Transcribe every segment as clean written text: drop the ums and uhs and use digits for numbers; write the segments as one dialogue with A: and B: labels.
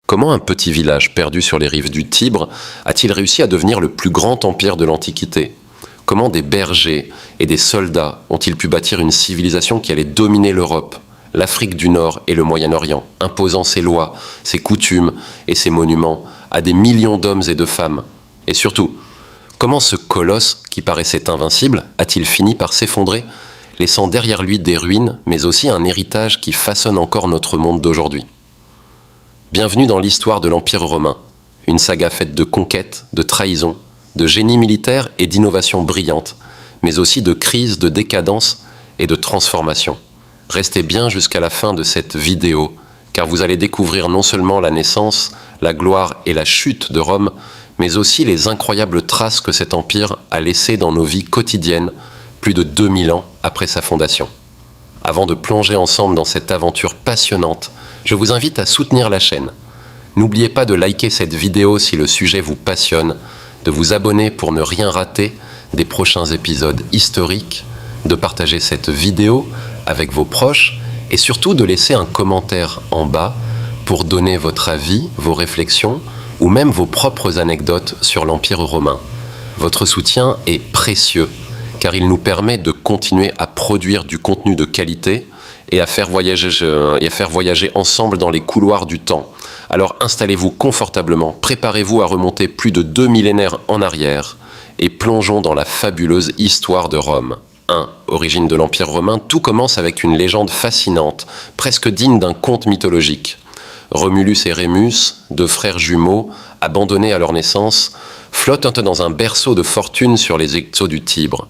A: Comment un petit village perdu sur les rives du Tibre a-t-il réussi à devenir le plus grand empire de l'Antiquité? Comment des bergers et des soldats ont-ils pu bâtir une civilisation qui allait dominer l'Europe, l'Afrique du Nord et le Moyen-Orient, imposant ses lois, ses coutumes et ses monuments à des millions d'hommes et de femmes? Et surtout, comment ce colosse, qui paraissait invincible, a-t-il fini par s'effondrer, laissant derrière lui des ruines, mais aussi un héritage qui façonne encore notre monde d'aujourd'hui? Bienvenue dans l'histoire de l'Empire romain, une saga faite de conquêtes, de trahisons, de génie militaire et d'innovations brillantes, mais aussi de crises, de décadence et de transformation. Restez bien jusqu'à la fin de cette vidéo, car vous allez découvrir non seulement la naissance, la gloire et la chute de Rome, mais aussi les incroyables traces que cet empire a laissées dans nos vies quotidiennes, plus de 2000 ans après sa fondation. Avant de plonger ensemble dans cette aventure passionnante, je vous invite à soutenir la chaîne. N'oubliez pas de liker cette vidéo si le sujet vous passionne, de vous abonner pour ne rien rater des prochains épisodes historiques, de partager cette vidéo avec vos proches et surtout de laisser un commentaire en bas pour donner votre avis, vos réflexions ou même vos propres anecdotes sur l'Empire romain. Votre soutien est précieux car il nous permet de continuer à produire du contenu de qualité et à faire voyager ensemble dans les couloirs du temps. Alors installez-vous confortablement, préparez-vous à remonter plus de 2 millénaires en arrière et plongeons dans la fabuleuse histoire de Rome. 1. Origine de l'Empire romain, tout commence avec une légende fascinante, presque digne d'un conte mythologique. Romulus et Rémus, deux frères jumeaux, abandonnés à leur naissance, flottent dans un berceau de fortune sur les eaux du Tibre.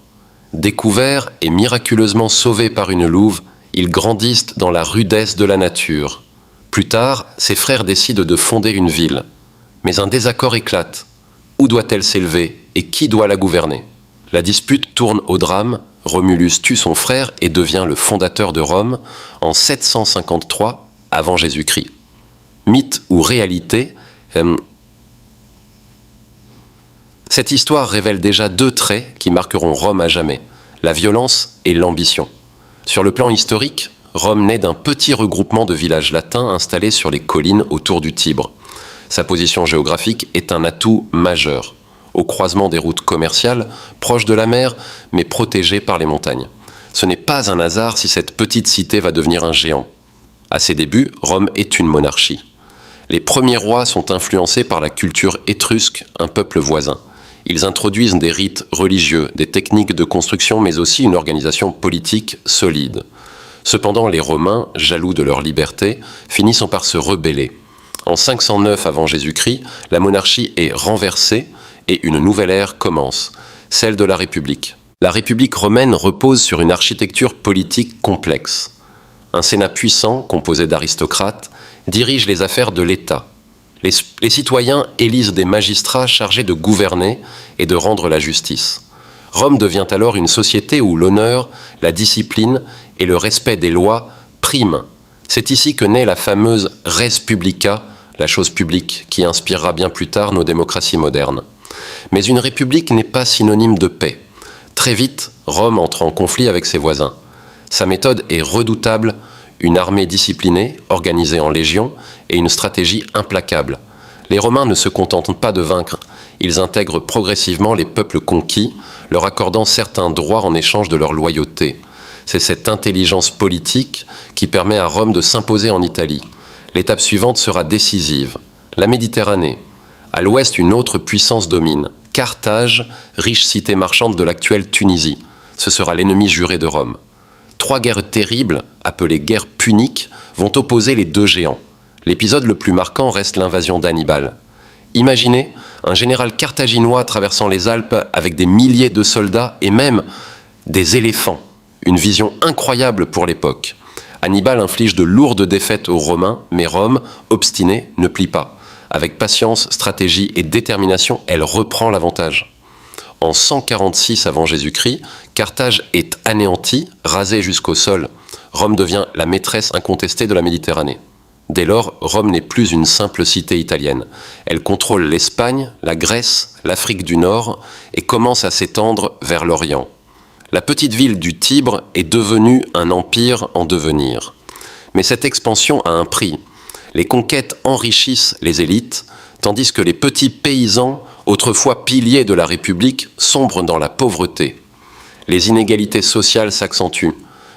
A: Découverts et miraculeusement sauvés par une louve, ils grandissent dans la rudesse de la nature. Plus tard, ses frères décident de fonder une ville. Mais un désaccord éclate. Où doit-elle s'élever et qui doit la gouverner? La dispute tourne au drame. Romulus tue son frère et devient le fondateur de Rome en 753 avant Jésus-Christ. Mythe ou réalité, cette histoire révèle déjà deux traits qui marqueront Rome à jamais, la violence et l'ambition. Sur le plan historique, Rome naît d'un petit regroupement de villages latins installés sur les collines autour du Tibre. Sa position géographique est un atout majeur, au croisement des routes commerciales, proche de la mer, mais protégée par les montagnes. Ce n'est pas un hasard si cette petite cité va devenir un géant. À ses débuts, Rome est une monarchie. Les premiers rois sont influencés par la culture étrusque, un peuple voisin. Ils introduisent des rites religieux, des techniques de construction, mais aussi une organisation politique solide. Cependant, les Romains, jaloux de leur liberté, finissent par se rebeller. En 509 avant Jésus-Christ, la monarchie est renversée et une nouvelle ère commence, celle de la République. La République romaine repose sur une architecture politique complexe. Un Sénat puissant, composé d'aristocrates, dirige les affaires de l'État. Les citoyens élisent des magistrats chargés de gouverner et de rendre la justice. Rome devient alors une société où l'honneur, la discipline et le respect des lois priment. C'est ici que naît la fameuse res publica, la chose publique, qui inspirera bien plus tard nos démocraties modernes. Mais une république n'est pas synonyme de paix. Très vite, Rome entre en conflit avec ses voisins. Sa méthode est redoutable, une armée disciplinée, organisée en légions, et une stratégie implacable. Les Romains ne se contentent pas de vaincre, ils intègrent progressivement les peuples conquis, leur accordant certains droits en échange de leur loyauté. C'est cette intelligence politique qui permet à Rome de s'imposer en Italie. L'étape suivante sera décisive. La Méditerranée. À l'ouest, une autre puissance domine. Carthage, riche cité marchande de l'actuelle Tunisie. Ce sera l'ennemi juré de Rome. 3 guerres terribles, appelées guerres puniques, vont opposer les deux géants. L'épisode le plus marquant reste l'invasion d'Hannibal. Imaginez un général carthaginois traversant les Alpes avec des milliers de soldats et même des éléphants. Une vision incroyable pour l'époque. Hannibal inflige de lourdes défaites aux Romains, mais Rome, obstinée, ne plie pas. Avec patience, stratégie et détermination, elle reprend l'avantage. En 146 avant Jésus-Christ, Carthage est anéantie, rasée jusqu'au sol. Rome devient la maîtresse incontestée de la Méditerranée. Dès lors, Rome n'est plus une simple cité italienne. Elle contrôle l'Espagne, la Grèce, l'Afrique du Nord et commence à s'étendre vers l'Orient. La petite ville du Tibre est devenue un empire en devenir. Mais cette expansion a un prix. Les conquêtes enrichissent les élites, tandis que les petits paysans, autrefois piliers de la République, sombrent dans la pauvreté. Les inégalités sociales s'accentuent.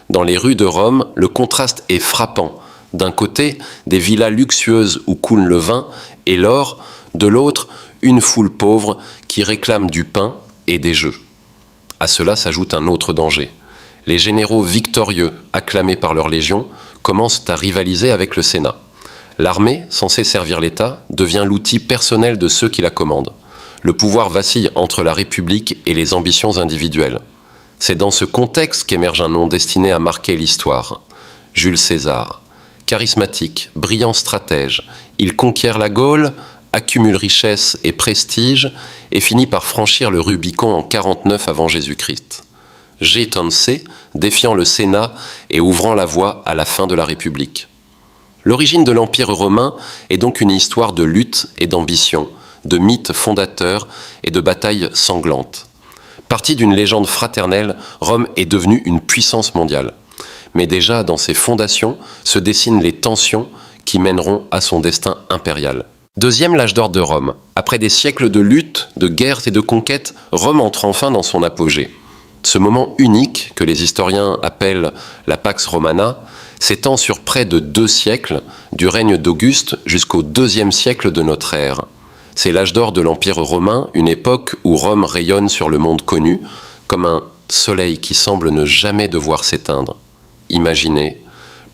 A: Dans les rues de Rome, le contraste est frappant. D'un côté, des villas luxueuses où coule le vin et l'or, de l'autre, une foule pauvre qui réclame du pain et des jeux. À cela s'ajoute un autre danger. Les généraux victorieux, acclamés par leur légion, commencent à rivaliser avec le Sénat. L'armée, censée servir l'État, devient l'outil personnel de ceux qui la commandent. Le pouvoir vacille entre la République et les ambitions individuelles. C'est dans ce contexte qu'émerge un nom destiné à marquer l'histoire. Jules César. Charismatique, brillant stratège, il conquiert la Gaule, accumule richesse et prestige et finit par franchir le Rubicon en 49 avant Jésus-Christ. Gétonce, défiant le Sénat et ouvrant la voie à la fin de la République. L'origine de l'Empire romain est donc une histoire de lutte et d'ambition, de mythes fondateurs et de batailles sanglantes. Partie d'une légende fraternelle, Rome est devenue une puissance mondiale. Mais déjà, dans ses fondations, se dessinent les tensions qui mèneront à son destin impérial. Deuxième l'âge d'or de Rome. Après des siècles de luttes, de guerres et de conquêtes, Rome entre enfin dans son apogée. Ce moment unique, que les historiens appellent la Pax Romana, s'étend sur près de 2 siècles, du règne d'Auguste jusqu'au 2e siècle de notre ère. C'est l'âge d'or de l'Empire romain, une époque où Rome rayonne sur le monde connu, comme un soleil qui semble ne jamais devoir s'éteindre. Imaginez,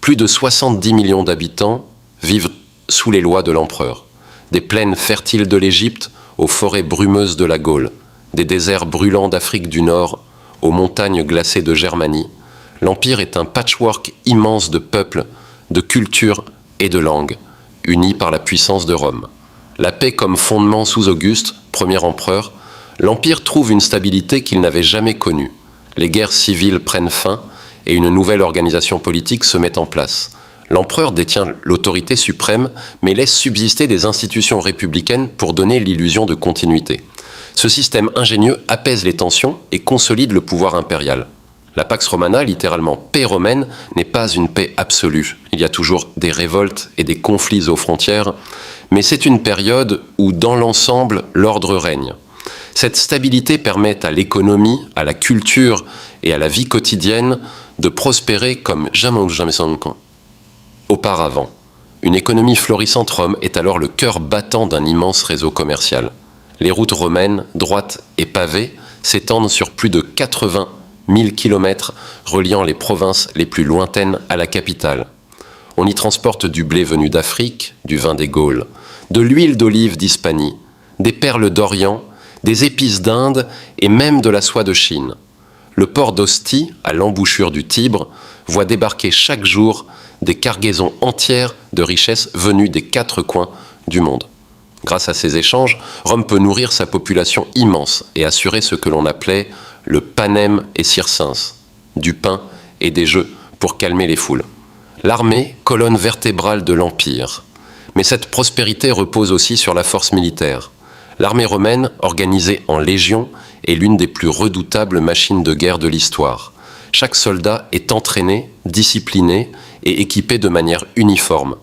A: plus de 70 millions d'habitants vivent sous les lois de l'empereur. Des plaines fertiles de l'Égypte aux forêts brumeuses de la Gaule, des déserts brûlants d'Afrique du Nord aux montagnes glacées de Germanie. L'Empire est un patchwork immense de peuples, de cultures et de langues, unis par la puissance de Rome. La paix comme fondement sous Auguste, premier empereur, l'Empire trouve une stabilité qu'il n'avait jamais connue. Les guerres civiles prennent fin et une nouvelle organisation politique se met en place. L'empereur détient l'autorité suprême, mais laisse subsister des institutions républicaines pour donner l'illusion de continuité. Ce système ingénieux apaise les tensions et consolide le pouvoir impérial. La Pax Romana, littéralement paix romaine, n'est pas une paix absolue. Il y a toujours des révoltes et des conflits aux frontières, mais c'est une période où, dans l'ensemble, l'ordre règne. Cette stabilité permet à l'économie, à la culture et à la vie quotidienne de prospérer comme jamais auparavant. Une économie florissante, Rome est alors le cœur battant d'un immense réseau commercial. Les routes romaines, droites et pavées, s'étendent sur plus de 80 000 km reliant les provinces les plus lointaines à la capitale. On y transporte du blé venu d'Afrique, du vin des Gaules, de l'huile d'olive d'Hispanie, des perles d'Orient, des épices d'Inde et même de la soie de Chine. Le port d'Ostie, à l'embouchure du Tibre, voit débarquer chaque jour des cargaisons entières de richesses venues des 4 coins du monde. Grâce à ces échanges, Rome peut nourrir sa population immense et assurer ce que l'on appelait le panem et circense, du pain et des jeux pour calmer les foules. L'armée, colonne vertébrale de l'Empire. Mais cette prospérité repose aussi sur la force militaire. L'armée romaine, organisée en légions, est l'une des plus redoutables machines de guerre de l'histoire. Chaque soldat est entraîné, discipliné et équipé de manière uniforme.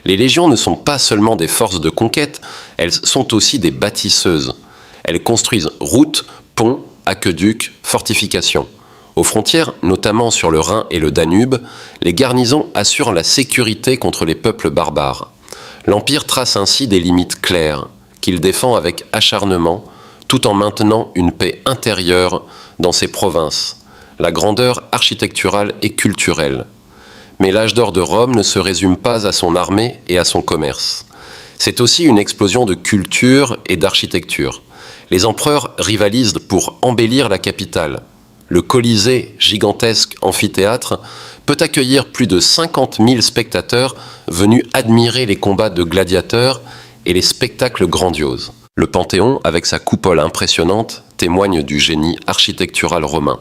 A: Les légions ne sont pas seulement des forces de conquête, elles sont aussi des bâtisseuses. Elles construisent routes, ponts, aqueducs, fortifications. Aux frontières, notamment sur le Rhin et le Danube, les garnisons assurent la sécurité contre les peuples barbares. L'Empire trace ainsi des limites claires, qu'il défend avec acharnement, tout en maintenant une paix intérieure dans ses provinces, la grandeur architecturale et culturelle. Mais l'âge d'or de Rome ne se résume pas à son armée et à son commerce. C'est aussi une explosion de culture et d'architecture. Les empereurs rivalisent pour embellir la capitale. Le Colisée, gigantesque amphithéâtre, peut accueillir plus de 50 000 spectateurs venus admirer les combats de gladiateurs et les spectacles grandioses. Le Panthéon, avec sa coupole impressionnante, témoigne du génie architectural romain.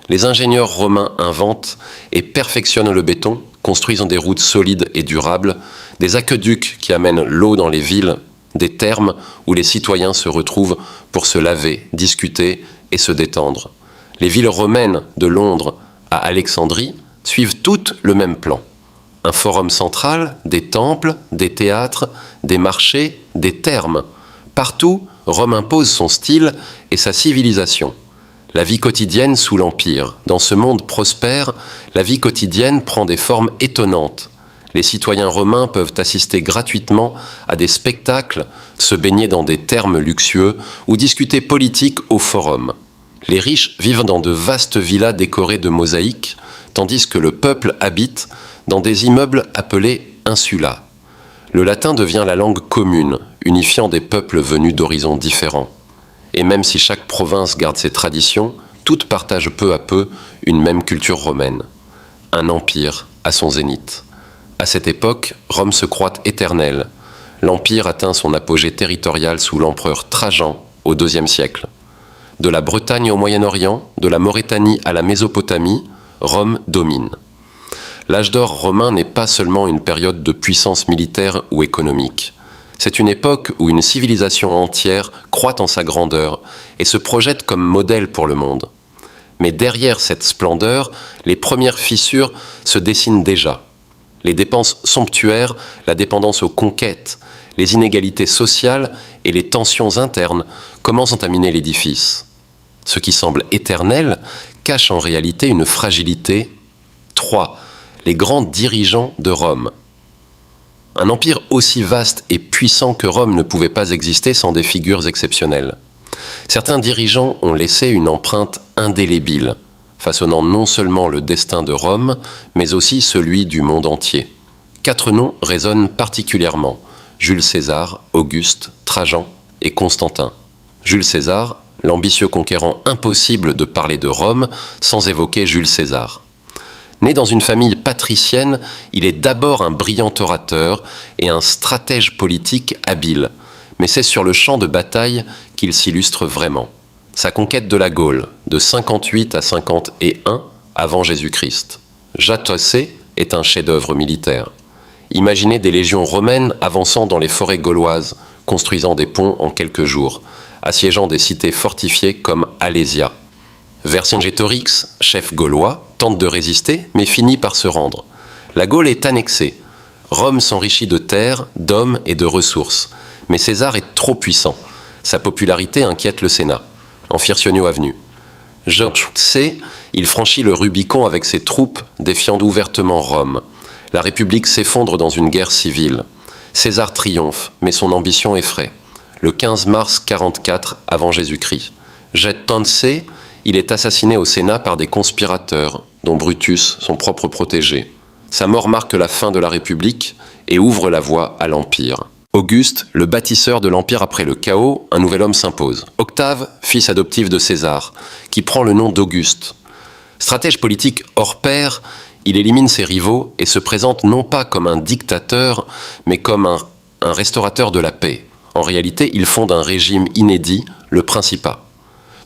A: Les ingénieurs romains inventent et perfectionnent le béton, construisant des routes solides et durables, des aqueducs qui amènent l'eau dans les villes, des thermes où les citoyens se retrouvent pour se laver, discuter et se détendre. Les villes romaines de Londres à Alexandrie suivent toutes le même plan. Un forum central, des temples, des théâtres, des marchés, des thermes. Partout, Rome impose son style et sa civilisation. La vie quotidienne sous l'Empire. Dans ce monde prospère, la vie quotidienne prend des formes étonnantes. Les citoyens romains peuvent assister gratuitement à des spectacles, se baigner dans des thermes luxueux ou discuter politique au forum. Les riches vivent dans de vastes villas décorées de mosaïques, tandis que le peuple habite dans des immeubles appelés insula. Le latin devient la langue commune, unifiant des peuples venus d'horizons différents. Et même si chaque province garde ses traditions, toutes partagent peu à peu une même culture romaine. Un empire à son zénith. À cette époque, Rome se croit éternelle. L'empire atteint son apogée territorial sous l'empereur Trajan au IIe siècle. De la Bretagne au Moyen-Orient, de la Maurétanie à la Mésopotamie, Rome domine. L'âge d'or romain n'est pas seulement une période de puissance militaire ou économique. C'est une époque où une civilisation entière croît en sa grandeur et se projette comme modèle pour le monde. Mais derrière cette splendeur, les premières fissures se dessinent déjà. Les dépenses somptuaires, la dépendance aux conquêtes, les inégalités sociales et les tensions internes commencent à miner l'édifice. Ce qui semble éternel cache en réalité une fragilité. 3. Les grands dirigeants de Rome. Un empire aussi vaste et puissant que Rome ne pouvait pas exister sans des figures exceptionnelles. Certains dirigeants ont laissé une empreinte indélébile, façonnant non seulement le destin de Rome, mais aussi celui du monde entier. 4 noms résonnent particulièrement: Jules César, Auguste, Trajan et Constantin. Jules César, l'ambitieux conquérant impossible de parler de Rome sans évoquer Jules César. Né dans une famille patricienne, il est d'abord un brillant orateur et un stratège politique habile. Mais c'est sur le champ de bataille qu'il s'illustre vraiment. Sa conquête de la Gaule, de 58 à 51 avant Jésus-Christ. Jatassé est un chef-d'œuvre militaire. Imaginez des légions romaines avançant dans les forêts gauloises, construisant des ponts en quelques jours, assiégeant des cités fortifiées comme Alésia. Vercingétorix, chef gaulois, tente de résister, mais finit par se rendre. La Gaule est annexée. Rome s'enrichit de terres, d'hommes et de ressources. Mais César est trop puissant. Sa popularité inquiète le Sénat. En Fircionio Avenue. Georges C., il franchit le Rubicon avec ses troupes, défiant ouvertement Rome. La République s'effondre dans une guerre civile. César triomphe, mais son ambition effraie. Le 15 mars 44 avant Jésus-Christ. C., il est assassiné au Sénat par des conspirateurs, dont Brutus, son propre protégé. Sa mort marque la fin de la République et ouvre la voie à l'Empire. Auguste, le bâtisseur de l'Empire après le chaos, un nouvel homme s'impose. Octave, fils adoptif de César, qui prend le nom d'Auguste. Stratège politique hors pair, il élimine ses rivaux et se présente non pas comme un dictateur, mais comme un restaurateur de la paix. En réalité, il fonde un régime inédit, le Principat.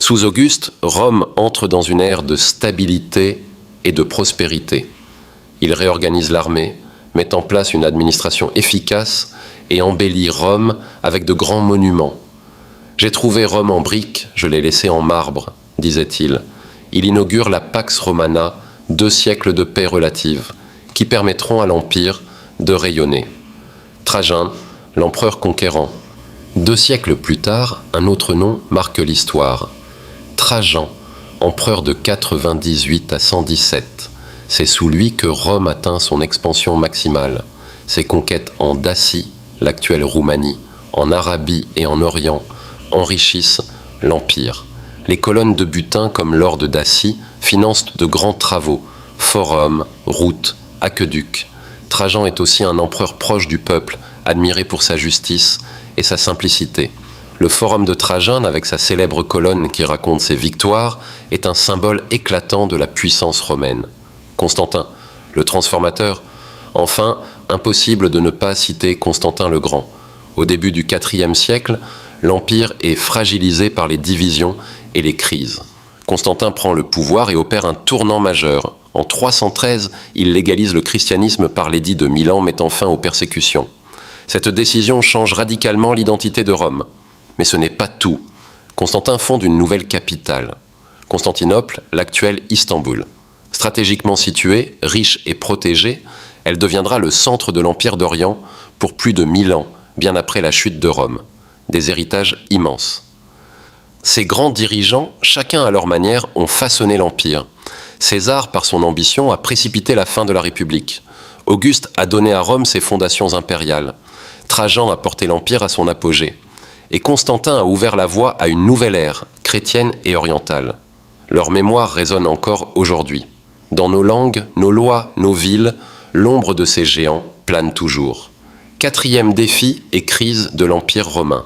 A: Sous Auguste, Rome entre dans une ère de stabilité et de prospérité. Il réorganise l'armée, met en place une administration efficace et embellit Rome avec de grands monuments. « J'ai trouvé Rome en briques, je l'ai laissée en marbre », disait-il. Il inaugure la Pax Romana, 2 siècles de paix relative, qui permettront à l'Empire de rayonner. Trajan, l'empereur conquérant. 2 siècles plus tard, un autre nom marque l'histoire. Trajan, empereur de 98 à 117. C'est sous lui que Rome atteint son expansion maximale. Ses conquêtes en Dacie, l'actuelle Roumanie, en Arabie et en Orient, enrichissent l'Empire. Les colonnes de butin comme l'or de Dacie financent de grands travaux, forums, routes, aqueducs. Trajan est aussi un empereur proche du peuple, admiré pour sa justice et sa simplicité. Le forum de Trajan, avec sa célèbre colonne qui raconte ses victoires, est un symbole éclatant de la puissance romaine. Constantin, le transformateur. Enfin, impossible de ne pas citer Constantin le Grand. Au début du IVe siècle, l'Empire est fragilisé par les divisions et les crises. Constantin prend le pouvoir et opère un tournant majeur. En 313, il légalise le christianisme par l'édit de Milan, mettant fin aux persécutions. Cette décision change radicalement l'identité de Rome. Mais ce n'est pas tout. Constantin fonde une nouvelle capitale. Constantinople, l'actuelle Istanbul. Stratégiquement située, riche et protégée, Elle deviendra le centre de l'Empire d'Orient pour plus de 1000 ans, bien après la chute de Rome. Des héritages immenses. Ces grands dirigeants, chacun à leur manière, ont façonné l'Empire. César, par son ambition, a précipité la fin de la République. Auguste a donné à Rome ses fondations impériales. Trajan a porté l'Empire à son apogée. Et Constantin a ouvert la voie à une nouvelle ère, chrétienne et orientale. Leur mémoire résonne encore aujourd'hui. Dans nos langues, nos lois, nos villes, l'ombre de ces géants plane toujours. Quatrième défi et crise de l'Empire romain.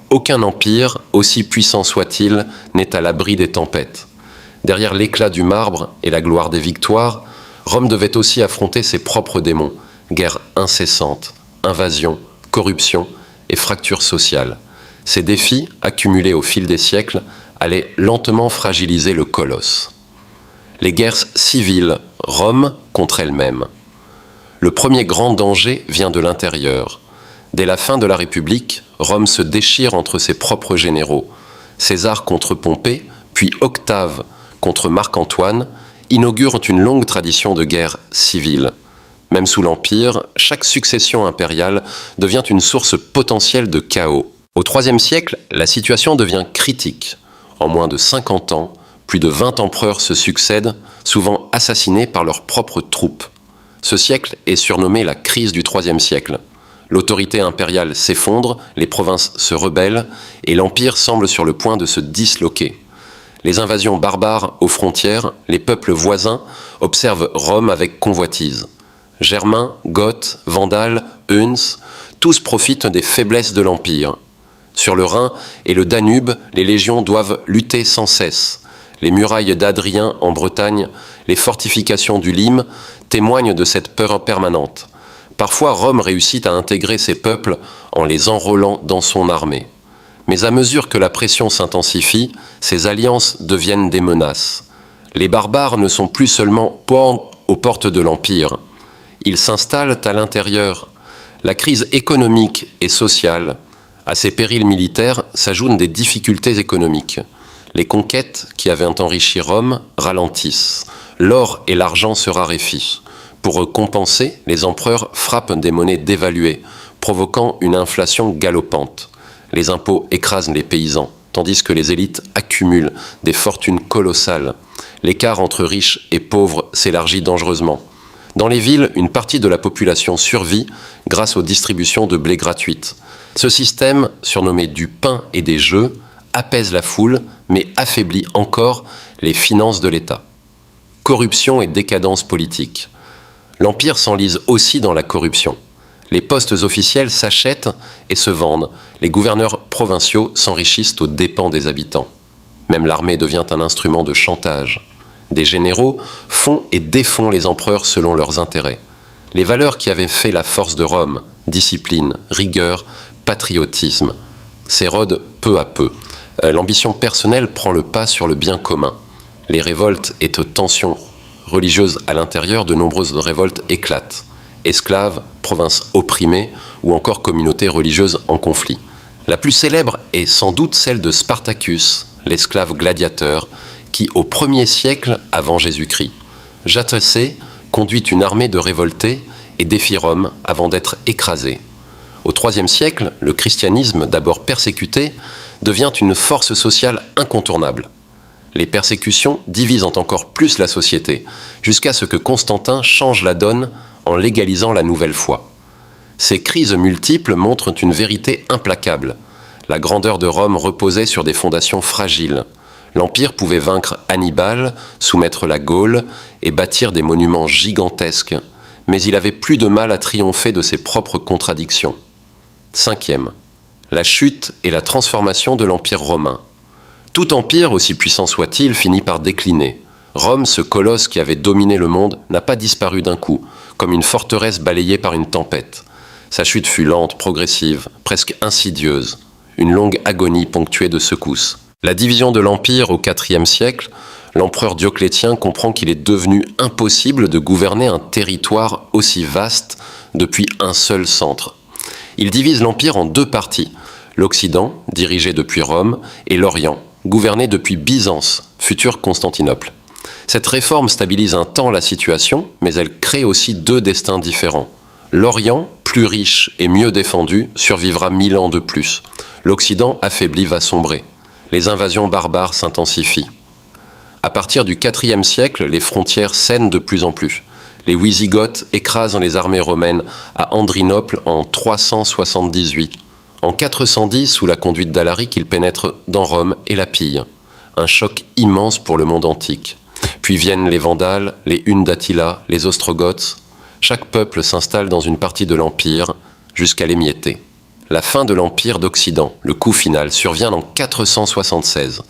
A: Aucun empire, aussi puissant soit-il, n'est à l'abri des tempêtes. Derrière l'éclat du marbre et la gloire des victoires, Rome devait aussi affronter ses propres démons, guerres incessantes, invasions, corruption et fractures sociales. Ces défis, accumulés au fil des siècles, allaient lentement fragiliser le colosse. Les guerres civiles, Rome contre elle-même. Le premier grand danger vient de l'intérieur. Dès la fin de la République, Rome se déchire entre ses propres généraux. César contre Pompée, puis Octave contre Marc-Antoine, inaugurent une longue tradition de guerre civile. Même sous l'Empire, chaque succession impériale devient une source potentielle de chaos. Au IIIe siècle, la situation devient critique. En moins de 50 ans, plus de 20 empereurs se succèdent, souvent assassinés par leurs propres troupes. Ce siècle est surnommé la crise du IIIe siècle. L'autorité impériale s'effondre, les provinces se rebellent, et l'Empire semble sur le point de se disloquer. Les invasions barbares aux frontières, les peuples voisins observent Rome avec convoitise. Germains, Goths, Vandales, Huns, tous profitent des faiblesses de l'Empire. Sur le Rhin et le Danube, les légions doivent lutter sans cesse. Les murailles d'Adrien en Bretagne, les fortifications du Lyme témoignent de cette peur permanente. Parfois, Rome réussit à intégrer ces peuples en les enrôlant dans son armée. Mais à mesure que la pression s'intensifie, ces alliances deviennent des menaces. Les barbares ne sont plus seulement aux portes de l'Empire. Ils s'installent à l'intérieur. La crise économique et sociale, à ces périls militaires s'ajoutent des difficultés économiques. Les conquêtes qui avaient enrichi Rome ralentissent. L'or et l'argent se raréfient. Pour compenser, les empereurs frappent des monnaies dévaluées, provoquant une inflation galopante. Les impôts écrasent les paysans, tandis que les élites accumulent des fortunes colossales. L'écart entre riches et pauvres s'élargit dangereusement. Dans les villes, une partie de la population survit grâce aux distributions de blé gratuites. Ce système, surnommé du pain et des jeux, apaise la foule, mais affaiblit encore les finances de l'État. Corruption et décadence politique. L'Empire s'enlise aussi dans la corruption. Les postes officiels s'achètent et se vendent. Les gouverneurs provinciaux s'enrichissent aux dépens des habitants. Même l'armée devient un instrument de chantage. Des généraux font et défont les empereurs selon leurs intérêts. Les valeurs qui avaient fait la force de Rome, discipline, rigueur, patriotisme, s'érodent peu à peu. L'ambition personnelle prend le pas sur le bien commun. Les révoltes et tensions religieuses à l'intérieur, de nombreuses révoltes éclatent. Esclaves, provinces opprimées ou encore communautés religieuses en conflit. La plus célèbre est sans doute celle de Spartacus, l'esclave gladiateur, qui au 1er siècle avant Jésus-Christ, Jatracée conduit une armée de révoltés et défie Rome avant d'être écrasé. Au IIIe siècle, le christianisme, d'abord persécuté, devient une force sociale incontournable. Les persécutions divisent encore plus la société, jusqu'à ce que Constantin change la donne en légalisant la nouvelle foi. Ces crises multiples montrent une vérité implacable. La grandeur de Rome reposait sur des fondations fragiles. L'Empire pouvait vaincre Hannibal, soumettre la Gaule et bâtir des monuments gigantesques, mais il avait plus de mal à triompher de ses propres contradictions. Cinquième, la chute et la transformation de l'Empire romain. Tout empire, aussi puissant soit-il, finit par décliner. Rome, ce colosse qui avait dominé le monde, n'a pas disparu d'un coup, comme une forteresse balayée par une tempête. Sa chute fut lente, progressive, presque insidieuse, une longue agonie ponctuée de secousses. La division de l'Empire au IVe siècle, l'empereur Dioclétien comprend qu'il est devenu impossible de gouverner un territoire aussi vaste depuis un seul centre. Il divise l'Empire en deux parties, l'Occident, dirigé depuis Rome, et l'Orient, gouverné depuis Byzance, future Constantinople. Cette réforme stabilise un temps la situation, mais elle crée aussi deux destins différents. L'Orient, plus riche et mieux défendu, survivra 1000 ans de plus. L'Occident, affaibli, va sombrer. Les invasions barbares s'intensifient. À partir du IVe siècle, les frontières saignent de plus en plus. Les Wisigoths écrasent les armées romaines à Andrinople en 378. En 410, sous la conduite d'Alaric, ils pénètrent dans Rome et la pillent. Un choc immense pour le monde antique. Puis viennent les Vandales, les Hunes d'Attila, les Ostrogoths. Chaque peuple s'installe dans une partie de l'Empire jusqu'à l'émietter. La fin de l'Empire d'Occident, le coup final, survient en 476.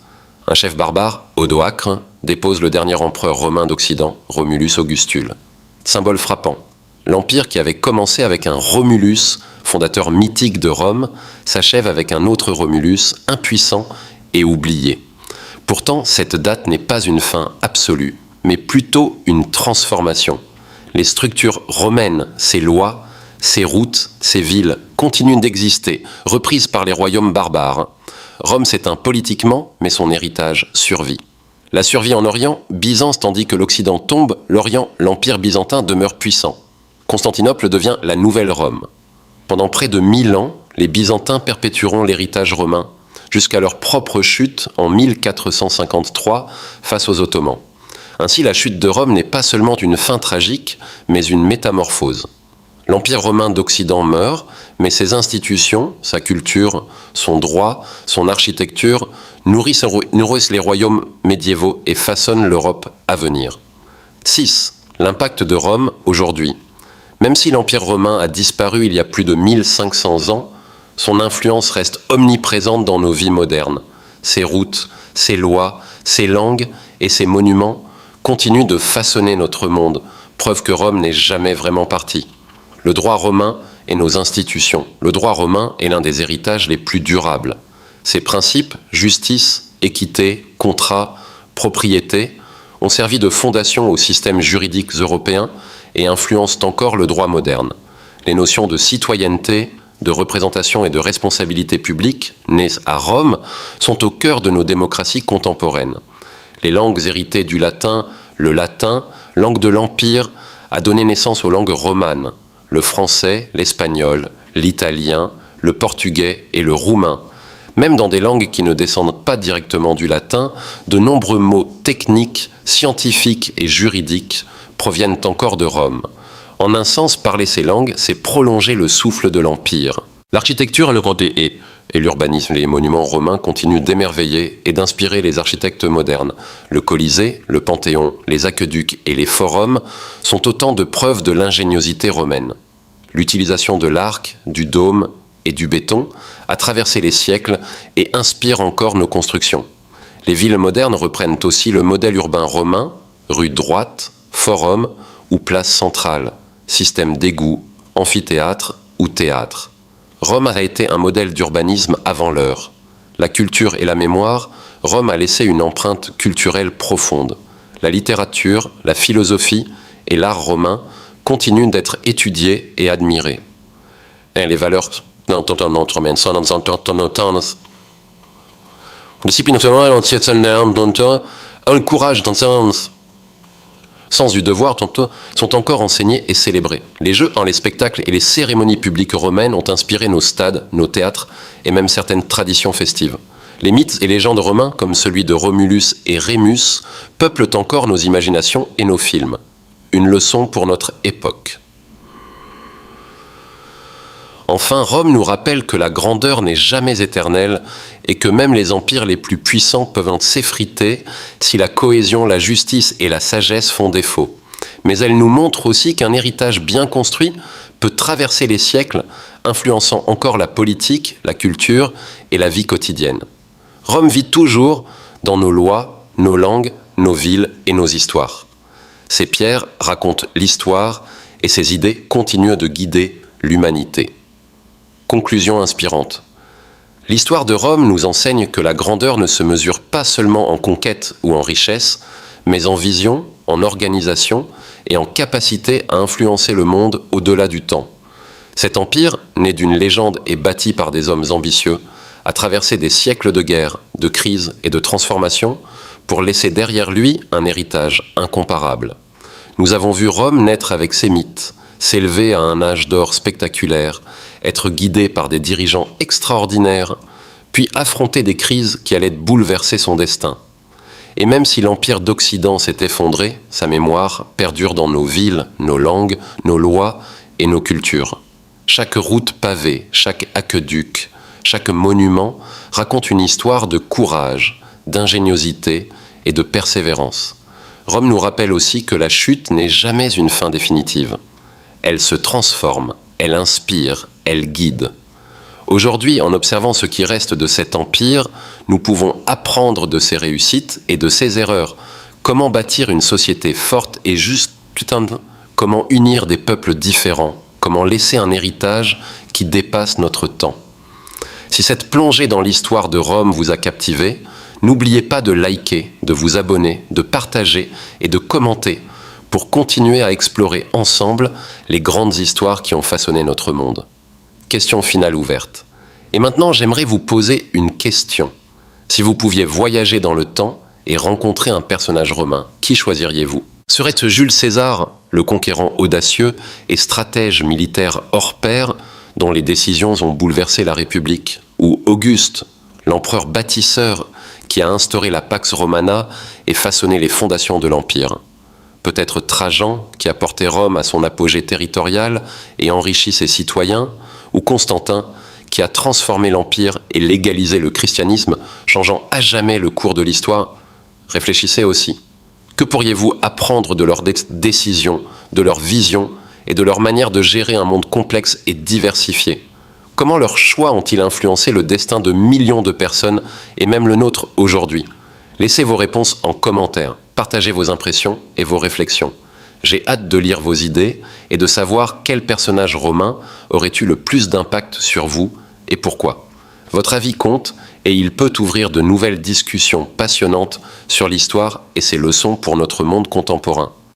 A: Un chef barbare, Odoacre, dépose le dernier empereur romain d'Occident, Romulus Augustule. Symbole frappant. L'Empire qui avait commencé avec un Romulus, fondateur mythique de Rome, s'achève avec un autre Romulus, impuissant et oublié. Pourtant, cette date n'est pas une fin absolue, mais plutôt une transformation. Les structures romaines, ses lois, ses routes, ses villes, continuent d'exister, reprises par les royaumes barbares. Rome s'éteint politiquement, mais son héritage survit. La survie en Orient, Byzance tandis que l'Occident tombe, l'Orient, l'Empire byzantin demeure puissant. Constantinople devient la nouvelle Rome. Pendant près de 1000 ans, les Byzantins perpétueront l'héritage romain, jusqu'à leur propre chute en 1453 face aux Ottomans. Ainsi, la chute de Rome n'est pas seulement une fin tragique, mais une métamorphose. L'Empire romain d'Occident meurt, mais ses institutions, sa culture, son droit, son architecture nourrissent les royaumes médiévaux et façonnent l'Europe à venir. 6. L'impact de Rome aujourd'hui. Même si l'Empire romain a disparu il y a plus de 1500 ans, son influence reste omniprésente dans nos vies modernes. Ses routes, ses lois, ses langues et ses monuments continuent de façonner notre monde, preuve que Rome n'est jamais vraiment partie. Le droit romain et nos institutions. Le droit romain est l'un des héritages les plus durables. Ses principes, justice, équité, contrat, propriété, ont servi de fondation aux systèmes juridiques européens et influencent encore le droit moderne. Les notions de citoyenneté, de représentation et de responsabilité publique, nées à Rome, sont au cœur de nos démocraties contemporaines. Les langues héritées du latin, le latin, langue de l'Empire, a donné naissance aux langues romanes, le français, l'espagnol, l'italien, le portugais et le roumain. Même dans des langues qui ne descendent pas directement du latin, de nombreux mots techniques, scientifiques et juridiques proviennent encore de Rome. En un sens, parler ces langues, c'est prolonger le souffle de l'Empire. L'architecture et l'urbanisme, les monuments romains continuent d'émerveiller et d'inspirer les architectes modernes. Le Colisée, le Panthéon, les aqueducs et les forums sont autant de preuves de l'ingéniosité romaine. L'utilisation de l'arc, du dôme et du béton a traversé les siècles et inspire encore nos constructions. Les villes modernes reprennent aussi le modèle urbain romain, rue droite, forum ou place centrale, système d'égouts, amphithéâtre ou théâtre. Rome a été un modèle d'urbanisme avant l'heure. La culture et la mémoire, Rome a laissé une empreinte culturelle profonde. La littérature, la philosophie et l'art romain continuent d'être étudiés et admirés. Et les valeurs le courage sens du devoir sont encore enseignés et célébrés. Les jeux, les spectacles et les cérémonies publiques romaines ont inspiré nos stades, nos théâtres et même certaines traditions festives. Les mythes et légendes romains, comme celui de Romulus et Rémus, peuplent encore nos imaginations et nos films. Une leçon pour notre époque. Enfin, Rome nous rappelle que la grandeur n'est jamais éternelle et que même les empires les plus puissants peuvent s'effriter si la cohésion, la justice et la sagesse font défaut. Mais elle nous montre aussi qu'un héritage bien construit peut traverser les siècles, influençant encore la politique, la culture et la vie quotidienne. Rome vit toujours dans nos lois, nos langues, nos villes et nos histoires. Ces pierres racontent l'histoire et ces idées continuent de guider l'humanité. Conclusion inspirante. L'histoire de Rome nous enseigne que la grandeur ne se mesure pas seulement en conquête ou en richesse, mais en vision, en organisation et en capacité à influencer le monde au-delà du temps. Cet empire, né d'une légende et bâti par des hommes ambitieux, a traversé des siècles de guerre, de crises et de transformations pour laisser derrière lui un héritage incomparable. Nous avons vu Rome naître avec ses mythes, s'élever à un âge d'or spectaculaire, être guidé par des dirigeants extraordinaires, puis affronter des crises qui allaient bouleverser son destin. Et même si l'empire d'Occident s'est effondré, sa mémoire perdure dans nos villes, nos langues, nos lois et nos cultures. Chaque route pavée, chaque aqueduc, chaque monument raconte une histoire de courage, d'ingéniosité et de persévérance. Rome nous rappelle aussi que la chute n'est jamais une fin définitive. Elle se transforme, elle inspire, elle guide. Aujourd'hui, en observant ce qui reste de cet empire, nous pouvons apprendre de ses réussites et de ses erreurs. Comment bâtir une société forte et juste, comment unir des peuples différents, comment laisser un héritage qui dépasse notre temps. Si cette plongée dans l'histoire de Rome vous a captivé, n'oubliez pas de liker, de vous abonner, de partager et de commenter pour continuer à explorer ensemble les grandes histoires qui ont façonné notre monde. Question finale ouverte. Et maintenant, j'aimerais vous poser une question. Si vous pouviez voyager dans le temps et rencontrer un personnage romain, qui choisiriez-vous ? Serait-ce Jules César, le conquérant audacieux et stratège militaire hors pair, dont les décisions ont bouleversé la République ? Ou Auguste, l'empereur bâtisseur qui a instauré la Pax Romana et façonné les fondations de l'Empire ? Peut-être Trajan, qui a porté Rome à son apogée territorial et enrichi ses citoyens ? Ou Constantin, qui a transformé l'Empire et légalisé le christianisme, changeant à jamais le cours de l'histoire ? Réfléchissez aussi. Que pourriez-vous apprendre de leurs décisions, de leurs visions et de leur manière de gérer un monde complexe et diversifié ? Comment leurs choix ont-ils influencé le destin de millions de personnes et même le nôtre aujourd'hui ? Laissez vos réponses en commentaire, partagez vos impressions et vos réflexions. J'ai hâte de lire vos idées et de savoir quel personnage romain aurait eu le plus d'impact sur vous et pourquoi. Votre avis compte et il peut ouvrir de nouvelles discussions passionnantes sur l'histoire et ses leçons pour notre monde contemporain.